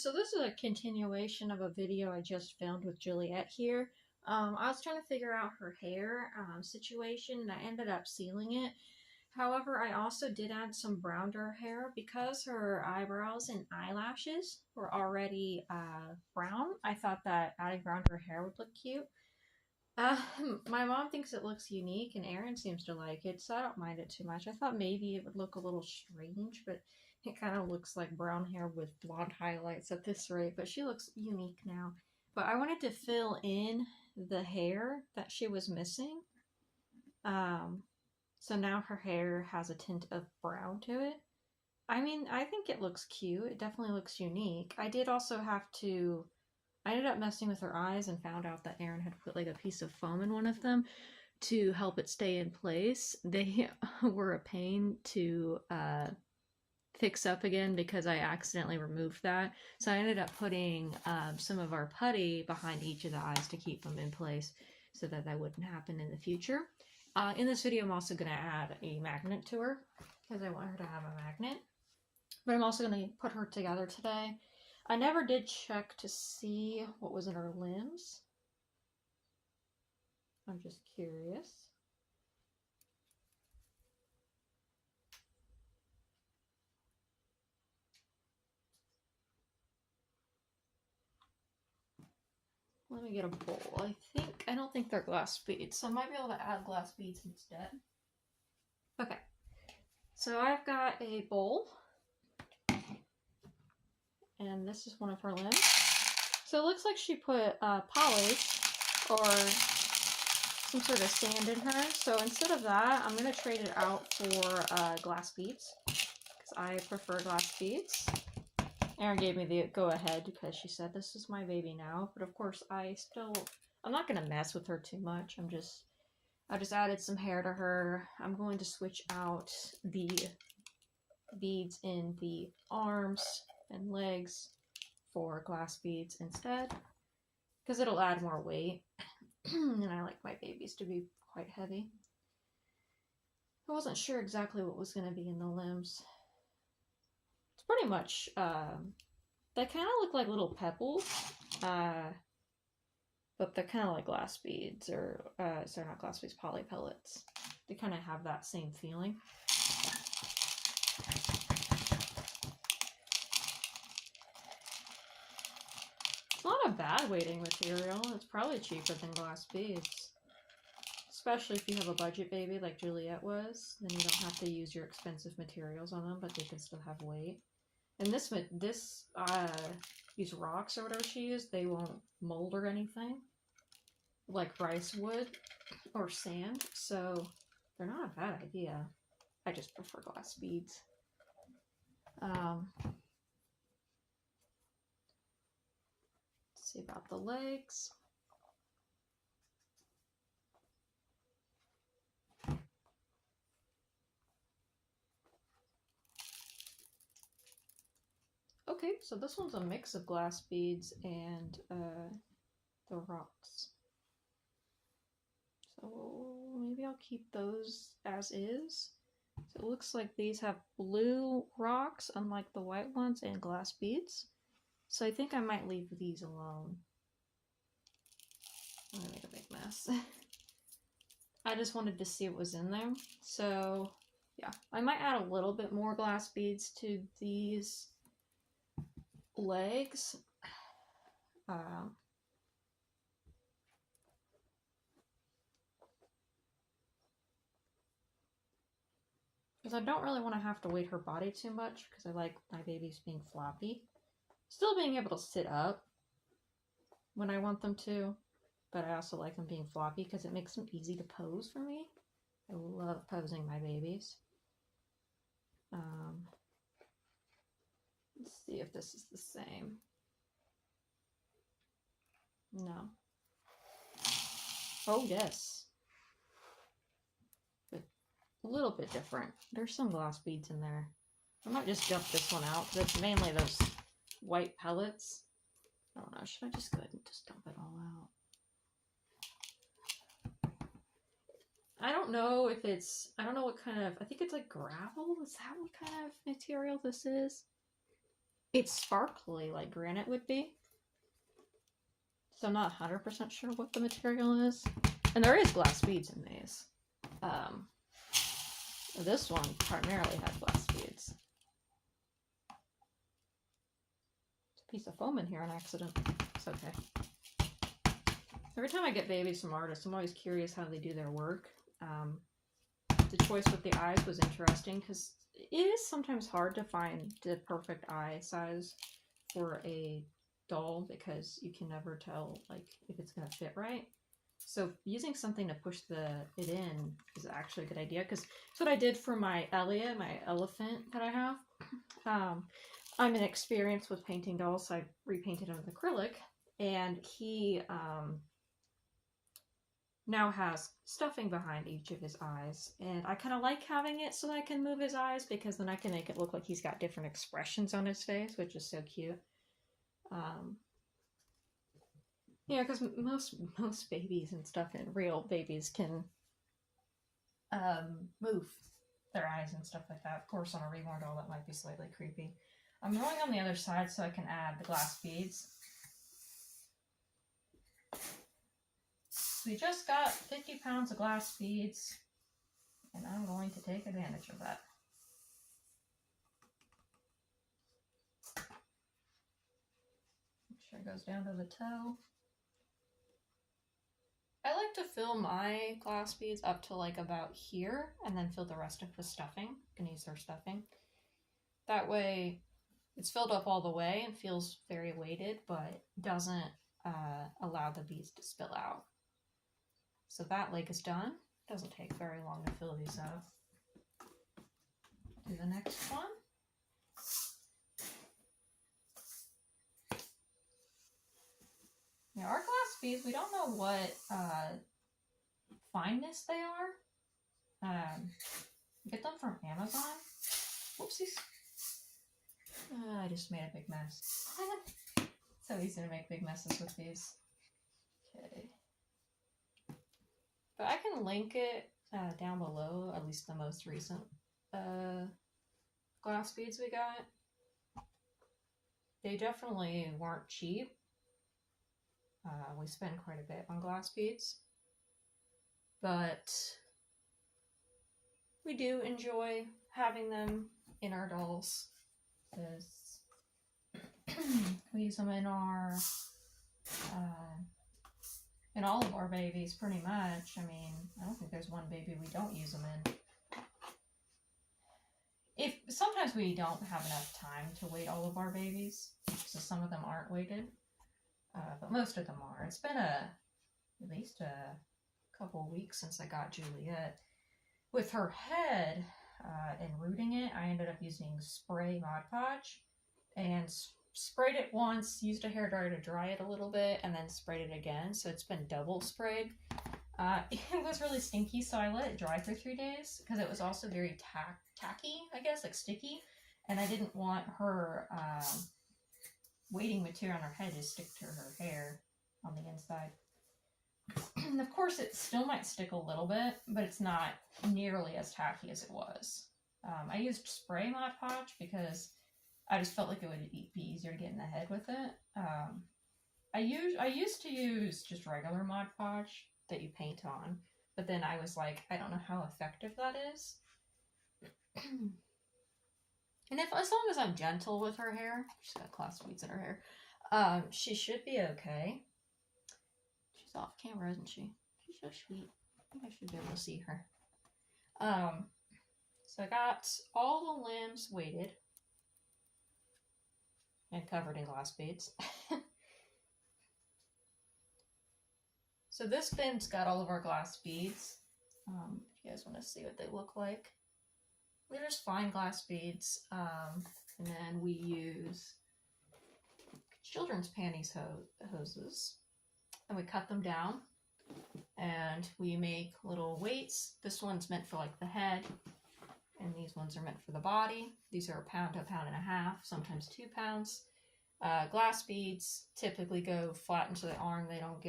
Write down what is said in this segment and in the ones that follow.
So this is a continuation of a video I just filmed with Juliette here. I was trying to figure out her hair situation, and I ended up sealing it. However, I also did add some brown to her hair because her eyebrows and eyelashes were already brown. I thought that adding brown to her hair would look cute. Uh, my mom thinks it looks unique, and Erin seems to like it, so I don't mind it too much. I thought maybe it would look a little strange, but it kind of looks like brown hair with blonde highlights at this rate, but she looks unique now. But I wanted to fill in the hair that she was missing. Um, so now her hair has a tint of brown to it. I mean, I think it looks cute. It definitely looks unique. I did also have to I ended up messing with her eyes and found out that Erin had put like a piece of foam in one of them to help it stay in place. They were a pain to fix up again because I accidentally removed that. So I ended up putting some of our putty behind each of the eyes to keep them in place so that that wouldn't happen in the future. In this video, I'm also going to add a magnet to her because I want her to have a magnet. But I'm also going to put her together today. I never did check to see what was in her limbs. I'm just curious. Let me get a bowl. I don't think they're glass beads, so I might be able to add glass beads instead. Okay, so I've got a bowl. And this is one of her limbs. So it looks like she put polish or some sort of sand in her. So instead of that, I'm going to trade it out for glass beads because I prefer glass beads. Erin gave me the go-ahead because she said this is my baby now. But of course, I'm not going to mess with her too much. I just added some hair to her. I'm going to switch out the beads in the arms and legs for glass beads instead because it'll add more weight and I like my babies to be quite heavy. I wasn't sure exactly what was going to be in the limbs. It's pretty much they kind of look like little pebbles, but they're kind of like glass beads or sorry, not glass beads, poly pellets. They kind of have that same feeling. Not a bad weighting material. It's probably cheaper than glass beads. Especially if you have a budget baby like Juliette was, then you don't have to use your expensive materials on them, but they can still have weight. And these rocks or whatever she used, they won't mold or anything like rice would or sand, so they're not a bad idea. I just prefer glass beads. See about the legs. Okay, so this one's a mix of glass beads and the rocks. So maybe I'll keep those as is. So it looks like these have blue rocks, unlike the white ones, and glass beads. So I think I might leave these alone. I'm gonna make a big mess. I just wanted to see what was in there. So yeah, I might add a little bit more glass beads to these legs. Because I don't really want to have to weight her body too much because I like my babies being floppy. Still being able to sit up when I want them to, but I also like them being floppy because it makes them easy to pose for me. I love posing my babies. Let's see if this is the same. No. Oh, yes. But a little bit different. There's some glass beads in there. I might just dump this one out because it's mainly those white pellets. I don't know. Should I just go ahead and just dump it all out? I don't know if it's, I don't know what kind of, I think it's like gravel. Is that what kind of material this is? It's sparkly like granite would be. So I'm not 100% sure what the material is. And there is glass beads in these. This one primarily had glass beads. There's a piece of foam in here on accident. It's okay. Every time I get babies from artists, I'm always curious how they do their work. The choice with the eyes was interesting because it is sometimes hard to find the perfect eye size for a doll because you can never tell like if it's going to fit right. So using something to push it in is actually a good idea because that's what I did for my Elliot, my elephant that I have. I'm inexperienced with painting dolls, so I repainted him with acrylic, and he now has stuffing behind each of his eyes, and I kind of like having it so that I can move his eyes because then I can make it look like he's got different expressions on his face, which is so cute. Yeah, because most babies and stuff and real babies can move their eyes and stuff like that. Of course, on a reborn doll, that might be slightly creepy. I'm going on the other side so I can add the glass beads. We just got 50 pounds of glass beads, and I'm going to take advantage of that. Make sure it goes down to the toe. I like to fill my glass beads up to like about here, and then fill the rest up with stuffing. You can use their stuffing. That way, it's filled up all the way and feels very weighted, but doesn't allow the beads to spill out. So that leg is done. Doesn't take very long to fill these up. Do the next one. Now our glass beads, we don't know what fineness they are. Get them from Amazon. Whoopsies. I just made a big mess. So easy to make big messes with these. Okay. But I can link it down below, at least the most recent glass beads we got. They definitely weren't cheap. We spent quite a bit on glass beads. But we do enjoy having them in our dolls. Because we use them in our in all of our babies, pretty much. I mean, I don't think there's one baby we don't use them in. Sometimes we don't have enough time to weight all of our babies, so some of them aren't weighted, but most of them are. It's been at least a couple of weeks since I got Juliette. With her head and rooting it, I ended up using spray Mod Podge and sprayed it once, used a hairdryer to dry it a little bit, and then sprayed it again, so it's been double sprayed. It was really stinky, so I let it dry for 3 days, because it was also very tacky, I guess, like sticky, and I didn't want her weighting material on her head to stick to her hair on the inside. And of course, it still might stick a little bit, but it's not nearly as tacky as it was. I used spray Mod Podge because I just felt like it would be easier to get in the head with it. I used to use just regular Mod Podge that you paint on, but then I was like, I don't know how effective that is. And as long as I'm gentle with her hair, she's got glass beads in her hair, she should be okay. She's off camera, isn't she? She's so sweet. I think I should be able to see her. So I got all the limbs weighted and covered in glass beads. So this bin's got all of our glass beads. If you guys want to see what they look like. They're just fine glass beads. And then we use children's panties hoses. And we cut them down. And we make little weights. This one's meant for like the head. And these ones are meant for the body. These are 1 pound to 1.5 pounds, sometimes 2 pounds. Glass beads typically go flat into the arm. They don't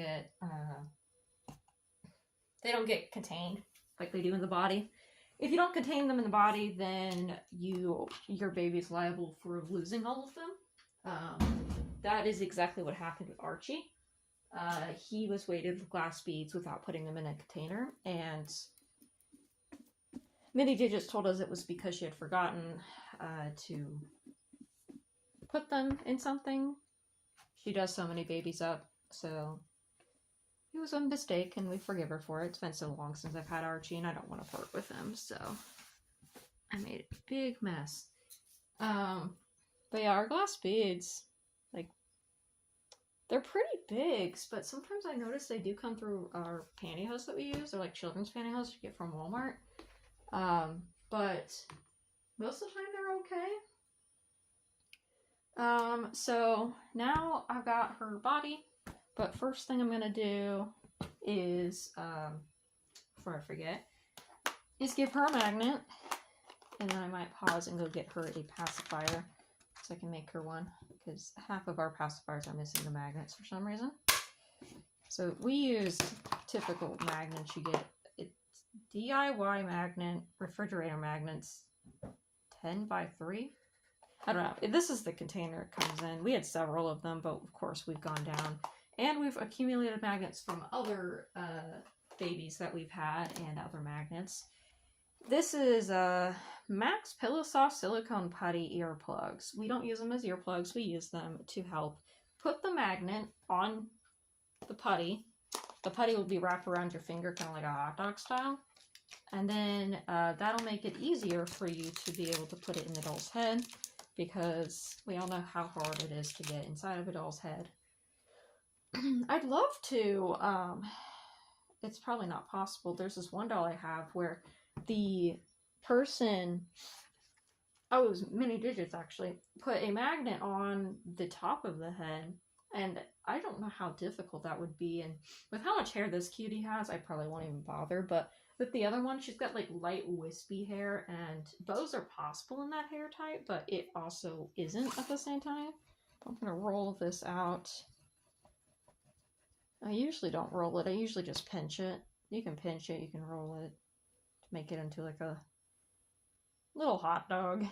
get contained like they do in the body. If you don't contain them in the body, then your baby's liable for losing all of them. That is exactly what happened with Archie. He was weighted with glass beads without putting them in a container, and Minnie Digits told us it was because she had forgotten to put them in something. She does so many babies up, so it was a mistake, and we forgive her for it. It's been so long since I've had Archie, and I don't want to part with him, so I made a big mess. But yeah, our glass beads, like, they're pretty big, but sometimes I notice they do come through our pantyhose that we use. They're like children's pantyhose you get from Walmart. But most of the time they're okay. So now I've got her body, but first thing I'm gonna do is, before I forget, is give her a magnet, and then I might pause and go get her a pacifier so I can make her one, because half of our pacifiers are missing the magnets for some reason. So we use typical magnets you get. It's DIY magnet, refrigerator magnets, 10 by 3. I don't know. This is the container it comes in. We had several of them, but of course we've gone down. And we've accumulated magnets from other babies that we've had and other magnets. This is Max Pillow Soft Silicone Putty earplugs. We don't use them as earplugs. We use them to help put the magnet on the putty. The putty will be wrapped around your finger, kind of like a hot dog style. And then that'll make it easier for you to be able to put it in the doll's head, because we all know how hard it is to get inside of a doll's head. I'd love to, it's probably not possible. There's this one doll I have where the person, oh, it was Mini Digits actually, put a magnet on the top of the head, and I don't know how difficult that would be, and with how much hair this cutie has, I probably won't even bother. But with the other one, she's got like light wispy hair, and bows are possible in that hair type, but it also isn't at the same time. I'm gonna roll this out. I usually don't roll it, I usually just pinch it. You can pinch it, you can roll it to make it into like a little hot dog.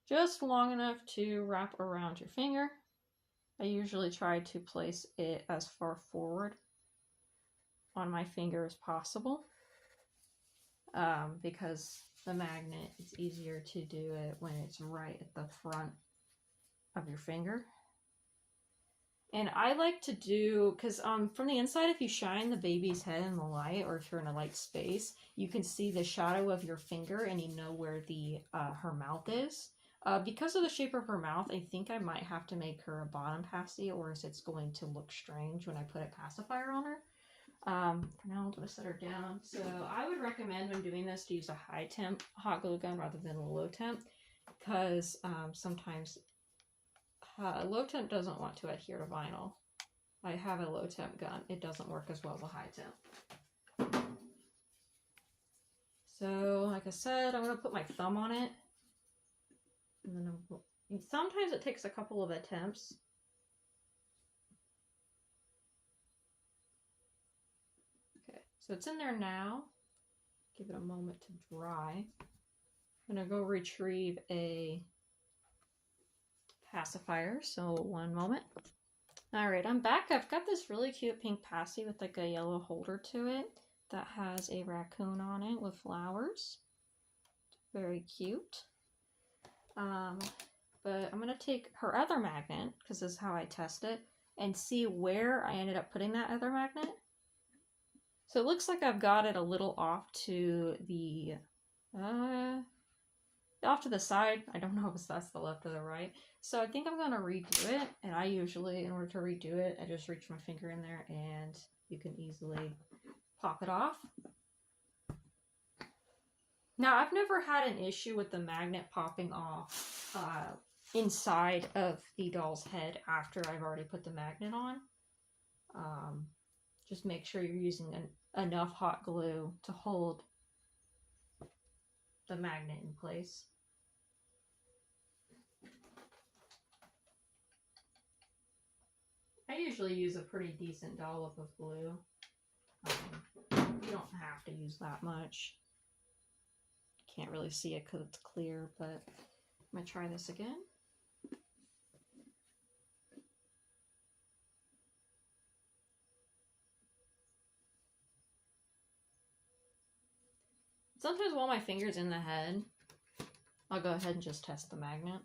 Just long enough to wrap around your finger. I usually try to place it as far forward on my finger as possible, because the magnet, it's easier to do it when it's right at the front of your finger. And I like to do, because from the inside, if you shine the baby's head in the light, or if you're in a light space, you can see the shadow of your finger, and you know where the her mouth is. Because of the shape of her mouth, I think I might have to make her a bottom passy, or else it's going to look strange when I put a pacifier on her. For now, I'm going to set her down. So I would recommend when doing this to use a high temp hot glue gun rather than a low temp, because sometimes low temp doesn't want to adhere to vinyl. I have a low temp gun. It doesn't work as well as a high temp. So, like I said, I'm going to put my thumb on it. And then sometimes it takes a couple of attempts. Okay, so it's in there now. Give it a moment to dry. I'm going to go retrieve a pacifier, so one moment. Alright, I'm back. I've got this really cute pink passy with like a yellow holder to it that has a raccoon on it with flowers. Very cute. But I'm going to take her other magnet, because this is how I test it, and see where I ended up putting that other magnet. So it looks like I've got it a little off to the side. I don't know if that's the left or the right. So I think I'm going to redo it, and I usually, in order to redo it, I just reach my finger in there and you can easily pop it off. Now, I've never had an issue with the magnet popping off inside of the doll's head after I've already put the magnet on. Just make sure you're using enough hot glue to hold the magnet in place. I usually use a pretty decent dollop of glue. You don't have to use that much. Can't really see it because it's clear, but I'm going to try this again. Sometimes while my finger's in the head, I'll go ahead and just test the magnet.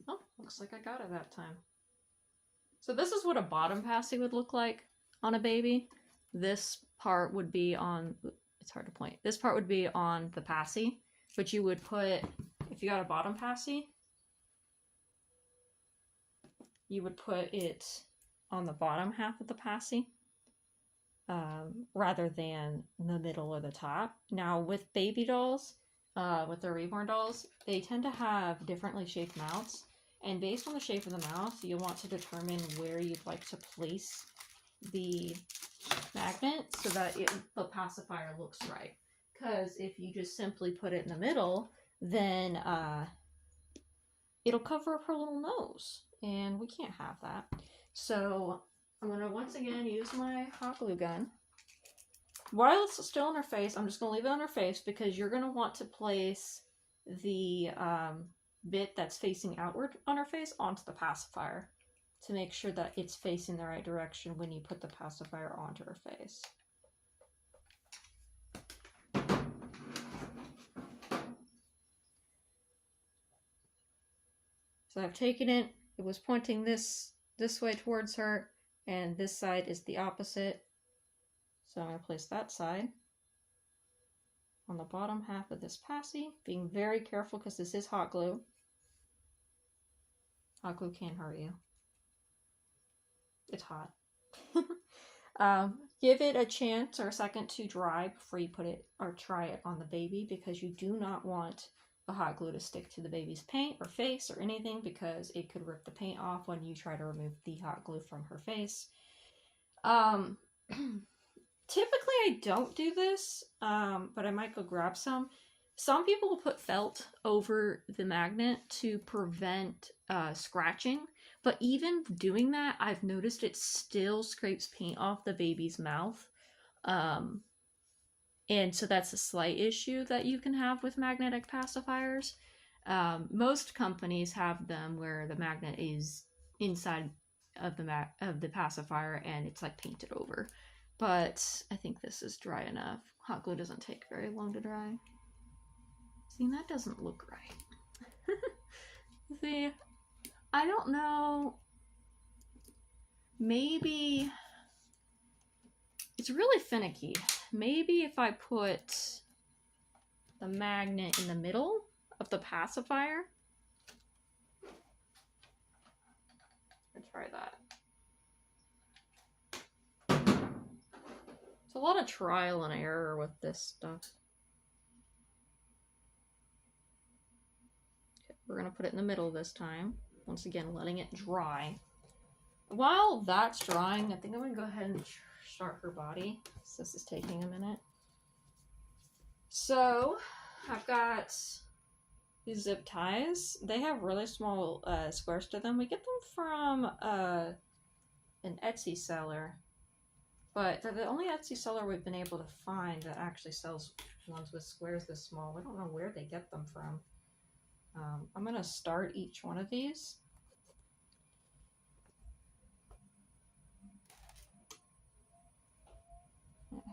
Oh, looks like I got it that time. So this is what a bottom passy would look like on a baby. This part would be on, it's hard to point, this part would be on the passy, but you would put, if you got a bottom passy, you would put it on the bottom half of the passy rather than the middle or the top. Now with baby dolls, with the reborn dolls, they tend to have differently shaped mouths. And based on the shape of the mouth, you'll want to determine where you'd like to place the magnet so that the pacifier looks right. Because if you just simply put it in the middle, then it'll cover up her little nose. And we can't have that. So I'm going to once again use my hot glue gun. While it's still on her face, I'm just going to leave it on her face because you're going to want to place the bit that's facing outward on her face onto the pacifier to make sure that it's facing the right direction when you put the pacifier onto her face. So I've taken it, it was pointing this way towards her, and this side is the opposite. So I'm going to place that side on the bottom half of this passy, being very careful because this is hot glue. Hot glue can hurt you. It's hot. Give it a chance or a second to dry before you put it or try it on the baby, because you do not want the hot glue to stick to the baby's paint or face or anything, because it could rip the paint off when you try to remove the hot glue from her face. Typically I don't do this, but I might go grab some. Some people will put felt over the magnet to prevent scratching, but even doing that, I've noticed it still scrapes paint off the baby's mouth. And so that's a slight issue that you can have with magnetic pacifiers. Most companies have them where the magnet is inside of the pacifier and it's like painted over. But I think this is dry enough. Hot glue doesn't take very long to dry. See, that doesn't look right. See, I don't know. Maybe it's really finicky. Maybe if I put the magnet in the middle of the pacifier. I'll try that. It's a lot of trial and error with this stuff. Okay, we're going to put it in the middle this time. Once again, letting it dry. While that's drying, I think I'm going to go ahead and start her body. So this is taking a minute. So I've got these zip ties. They have really small squares to them. We get them from an Etsy seller. But they're the only Etsy seller we've been able to find that actually sells ones with squares this small. We don't know where they get them from. I'm going to start each one of these.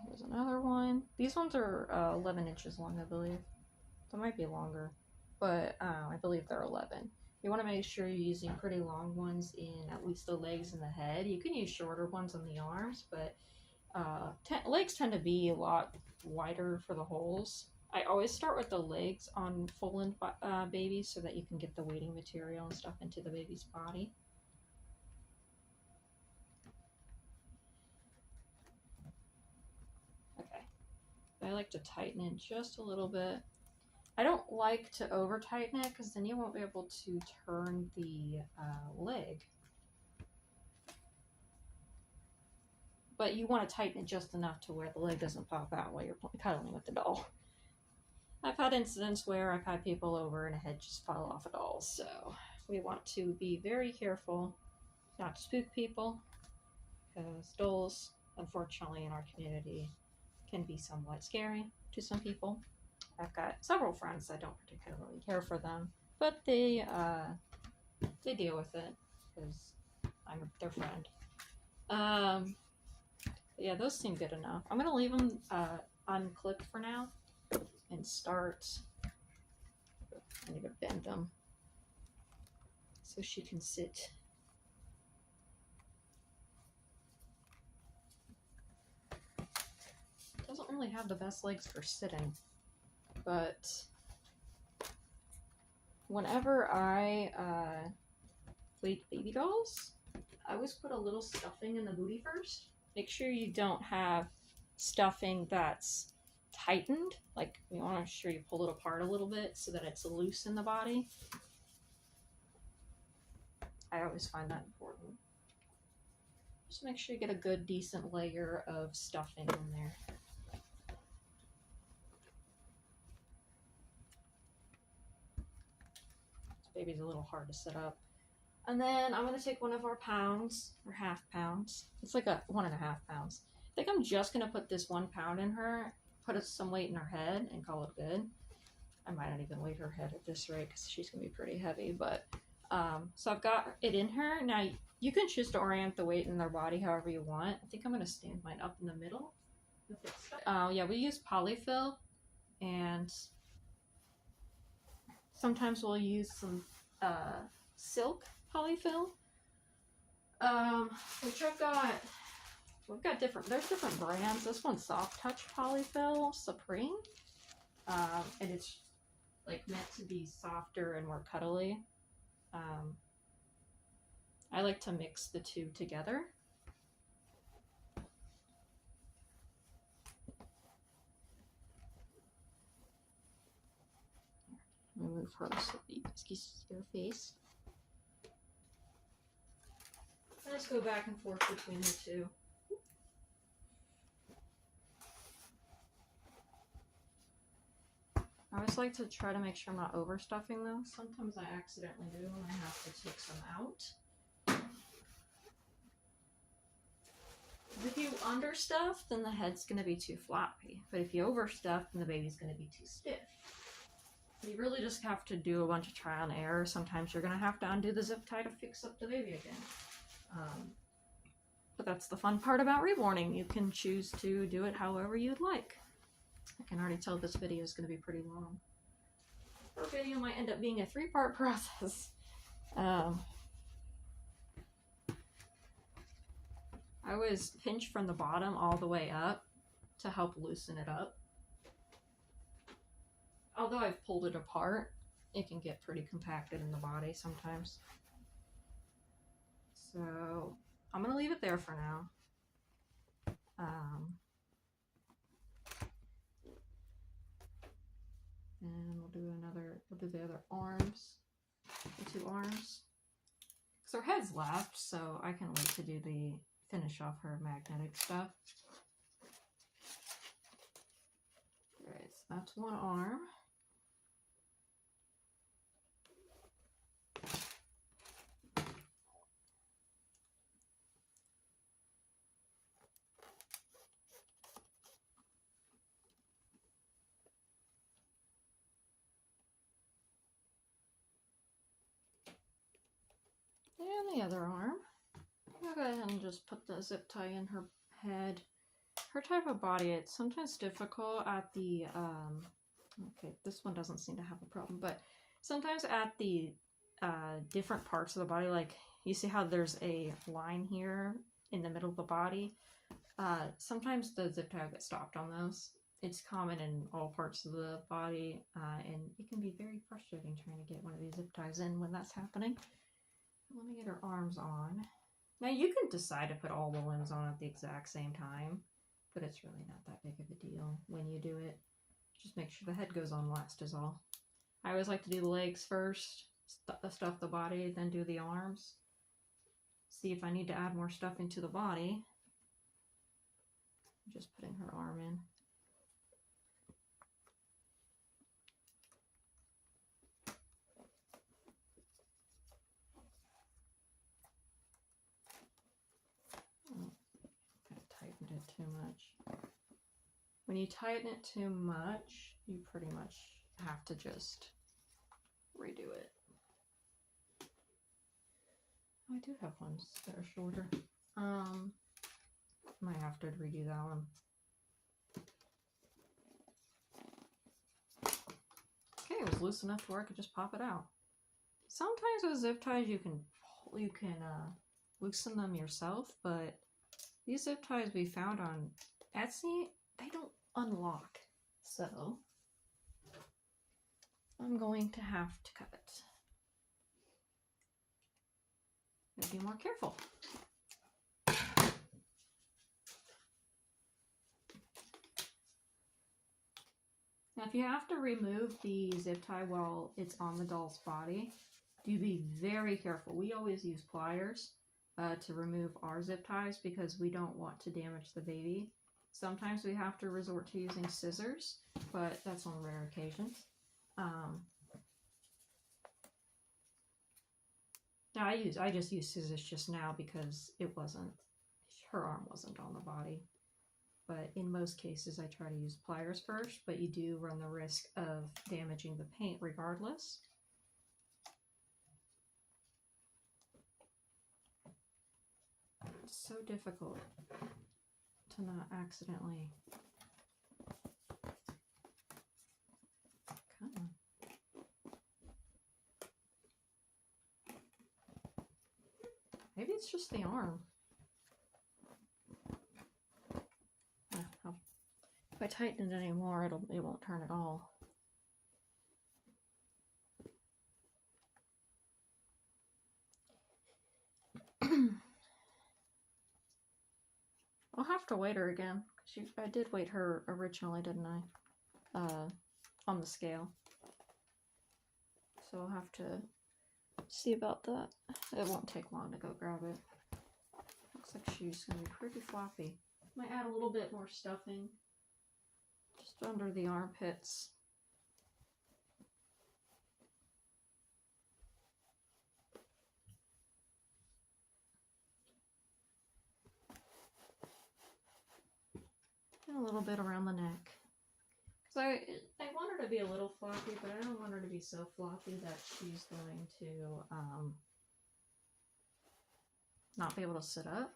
Here's another one. These ones are 11 inches long, I believe. They might be longer, but I believe they're 11. You want to make sure you're using pretty long ones in at least the legs and the head. You can use shorter ones on the arms, but legs tend to be a lot wider for the holes. I always start with the legs on full-in babies so that you can get the weighting material and stuff into the baby's body. Okay, I like to tighten it just a little bit. I don't like to over tighten it because then you won't be able to turn the leg. But you want to tighten it just enough to where the leg doesn't pop out while you're cuddling with the doll. I've had incidents where I've had people over and a head just fall off a doll, so we want to be very careful not to spook people, because dolls, unfortunately, in our community can be somewhat scary to some people. I've got several friends that don't particularly care for them, but they deal with it because I'm their friend. Yeah, those seem good enough. I'm gonna leave them unclipped for now and start. I need to bend them so she can sit. Doesn't really have the best legs for sitting, but whenever I weight baby dolls, I always put a little stuffing in the booty first. Make sure you don't have stuffing that's tightened. Like, you want to make sure you pull it apart a little bit so that it's loose in the body. I always find that important. Just make sure you get a good, decent layer of stuffing in there. This baby's a little hard to set up. And then I'm going to take one of our pounds, or half pounds. It's like a 1.5 pounds. I think I'm just going to put this 1 pound in her, put some weight in her head, and call it good. I might not even weight her head at this rate because she's going to be pretty heavy. But so I've got it in her. Now you can choose to orient the weight in their body however you want. I think I'm going to stand mine up in the middle. Yeah, we use polyfill, and sometimes we'll use some silk polyfill, which we've got there's different brands. This one's Soft Touch Polyfill Supreme, and it's like meant to be softer and more cuddly. I like to mix the two together. Move her so you can see her face. Let's go back and forth between the two. I always like to try to make sure I'm not overstuffing them. Sometimes I accidentally do and I have to take some out. If you understuff, then the head's going to be too floppy. But if you overstuff, then the baby's going to be too stiff. You really just have to do a bunch of trial and error. Sometimes you're going to have to undo the zip tie to fix up the baby again. But that's the fun part about reborning. You can choose to do it however you'd like. I can already tell this video is going to be pretty long. Our video might end up being a 3-part process. I always pinch from the bottom all the way up to help loosen it up. Although I've pulled it apart, it can get pretty compacted in the body sometimes. So I'm going to leave it there for now. And we'll do the other arms, the 2 arms. So her head's left, so I can wait to do the finish off her magnetic stuff. Alright, so that's one arm. And the other arm. I'll go ahead and just put the zip tie in her head. Her type of body, it's sometimes difficult at the, okay, this one doesn't seem to have a problem, but sometimes at the different parts of the body, like you see how there's a line here in the middle of the body, sometimes the zip tie will get stopped on those. It's common in all parts of the body, and it can be very frustrating trying to get one of these zip ties in when that's happening. Let me get her arms on. Now you can decide to put all the limbs on at the exact same time, but it's really not that big of a deal when you do it. Just make sure the head goes on last is all. I always like to do the legs first, stuff the body, then do the arms. See if I need to add more stuff into the body. I'm just putting her arm in. It too much. When you tighten it too much, you pretty much have to just redo it. I do have ones that are shorter. Might have to redo that one. loose enough to where I could just pop it out. Sometimes with zip ties you can loosen them yourself, but these zip ties we found on Etsy, they don't unlock. So I'm going to have to cut it. Gotta be more careful. Now, if you have to remove the zip tie while it's on the doll's body, do be very careful. We always use pliers to remove our zip ties because we don't want to damage the baby. Sometimes we have to resort to using scissors, but that's on rare occasions. I just used scissors just now because her arm wasn't on the body. But in most cases, I try to use pliers first, but you do run the risk of damaging the paint regardless. It's so difficult to not accidentally. Come on. Maybe it's just the arm. If I tighten it anymore, it won't turn at all. I'll have to weight her again. I did weight her originally, didn't I? On the scale. So I'll have to see about that. It won't take long to go grab it. Looks like she's going to be pretty floppy. Might add a little bit more stuffing. Just under the armpits. And a little bit around the neck. So I want her to be a little floppy, but I don't want her to be so floppy that she's going to not be able to sit up.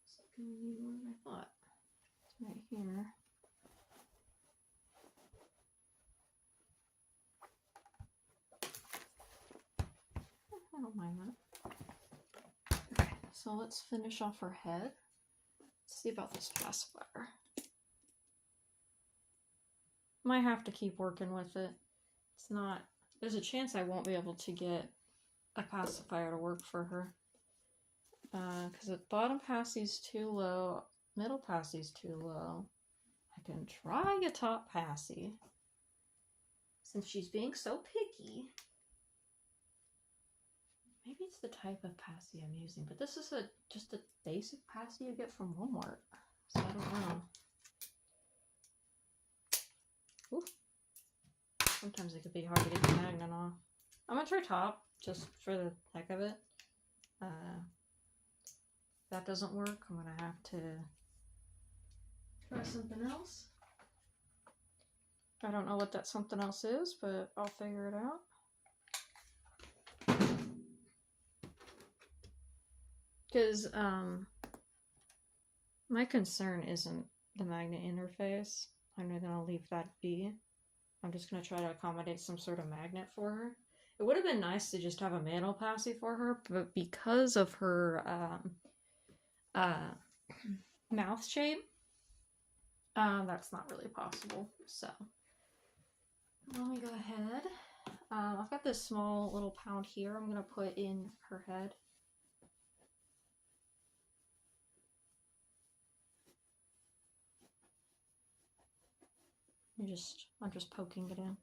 It's going to need more than I thought. It's right here. I don't mind that. Okay, so let's finish off her head. Let's see about this pacifier. Might have to keep working with it. It's not, there's a chance I won't be able to get a pacifier to work for her. Because the bottom passy's too low, middle passy's too low. I can try a top passy. Since she's being so picky. Maybe it's the type of passy I'm using, but this is just a basic passy you get from Walmart. So I don't know. Ooh. Sometimes it could be hard to get the magnet off. I'm gonna try top, just for the heck of it. If that doesn't work, I'm gonna have to try something else. I don't know what that something else is, but I'll figure it out. Because my concern isn't the magnet interface. I'm not going to leave that be. I'm just going to try to accommodate some sort of magnet for her. It would have been nice to just have a mantle passy for her, but because of her mouth shape, that's not really possible. So let me go ahead. I've got this small little pound here I'm going to put in her head. I'm just poking it in.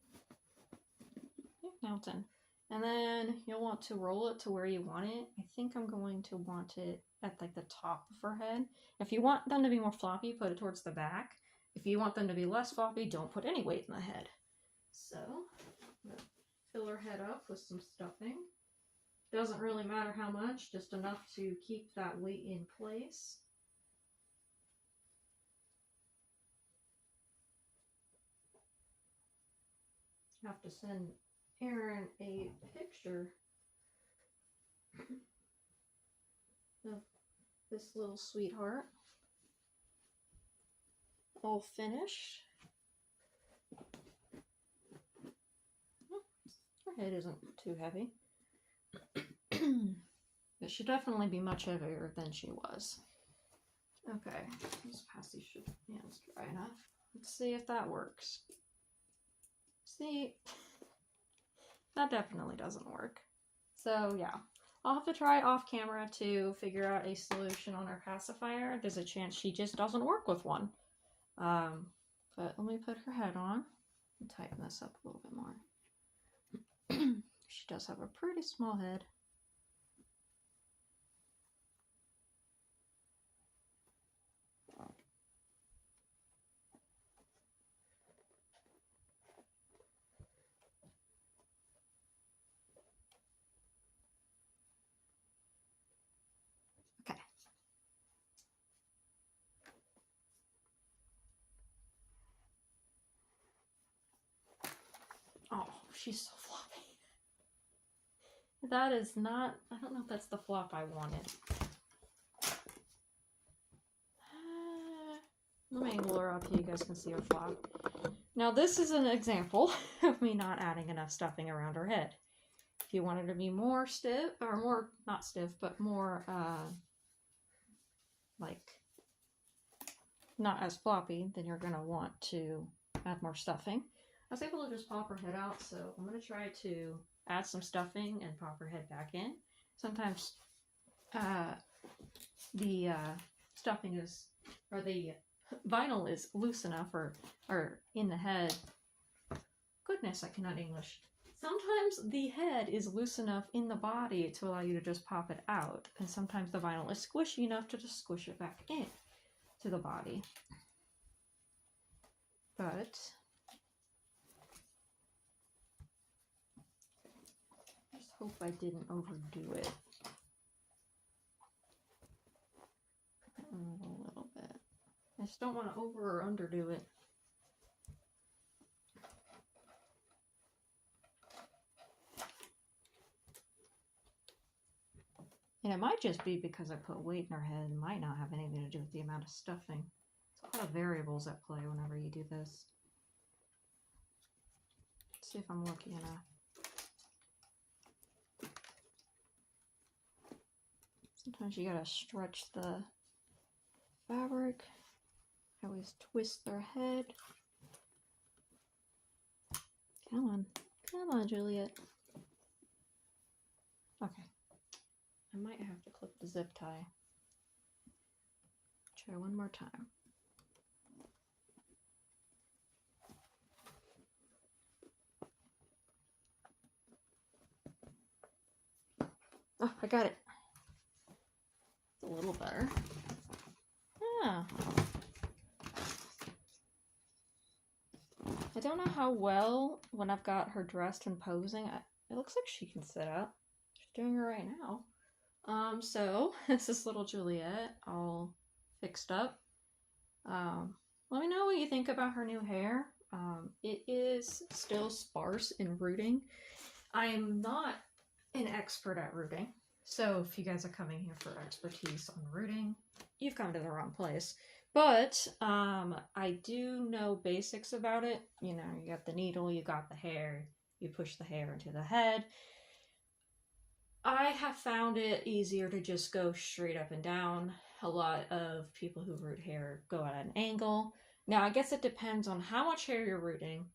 Okay, now it's in. And then you'll want to roll it to where you want it. I think I'm going to want it at like the top of her head. If you want them to be more floppy, put it towards the back. If you want them to be less floppy, don't put any weight in the head. So, I'm going to fill her head up with some stuffing. Doesn't really matter how much, just enough to keep that weight in place. I have to send Erin a picture of this little sweetheart. all finished. Her head isn't too heavy. It should definitely be much heavier than she was. Okay, this pasty should hands dry enough. Let's see if that works. See, that definitely doesn't work. So yeah, I'll have to try off camera to figure out a solution on our pacifier. There's a chance she just doesn't work with one. But let me put her head on and tighten this up a little bit more. She does have a pretty small head. Okay. Oh, she's so floppy. That is not, I don't know if that's the flop I wanted. Let me angle her up so you guys can see her flop. Now this is an example of me not adding enough stuffing around her head. If you want her to be more stiff, or more, not stiff, but more, like, not as floppy, then you're going to want to add more stuffing. I was able to just pop her head out, so I'm going to try to add some stuffing and pop her head back in. Sometimes the stuffing is, or the vinyl is loose enough, or in the head. Goodness, I cannot English. Sometimes the head is loose enough in the body to allow you to just pop it out, and sometimes the vinyl is squishy enough to just squish it back in to the body. But I just hope I didn't overdo it. A little bit. I just don't want to over or underdo it. And it might just be because I put weight in her head. It might not have anything to do with the amount of stuffing. There's a lot of variables at play whenever you do this. Let's see if I'm lucky enough. Sometimes you gotta stretch the fabric. I always twist their head. Come on, Juliette. Okay. I might have to clip the zip tie. Try one more time. Oh, I got it. It's a little better. Yeah. I don't know how well, when I've got her dressed and posing, it looks like she can sit up. She's doing it right now. So this is little Juliette all fixed up. Let me know what you think about her new hair. It is still sparse in rooting. I am not an expert at rooting, so if you guys are coming here for expertise on rooting, you've come to the wrong place. But I do know basics about it. You know, you got the needle, you got the hair, you push the hair into the head. I have found it easier to just go straight up and down. A lot of people who root hair go at an angle. Now, I guess it depends on how much hair you're rooting,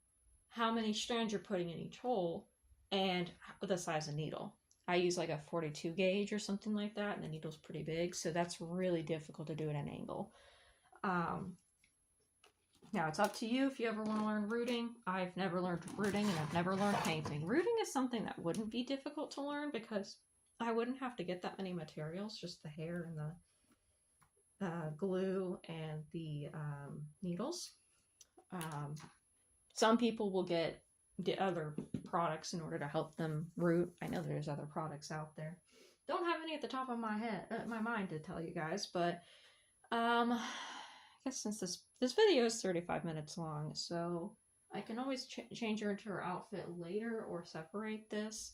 how many strands you're putting in each hole, and the size of needle. I use like a 42 gauge or something like that, and the needle's pretty big, so that's really difficult to do at an angle. Now, it's up to you if you ever want to learn rooting. I've never learned rooting, and I've never learned painting. Rooting is something that wouldn't be difficult to learn because I wouldn't have to get that many materials, just the hair and the glue and the needles. Some people will get the other products in order to help them root. I know there's other products out there. Don't have any at the top of my head, my mind to tell you guys, but I guess since this video is 35 minutes long, so I can always change her into her outfit later or separate this.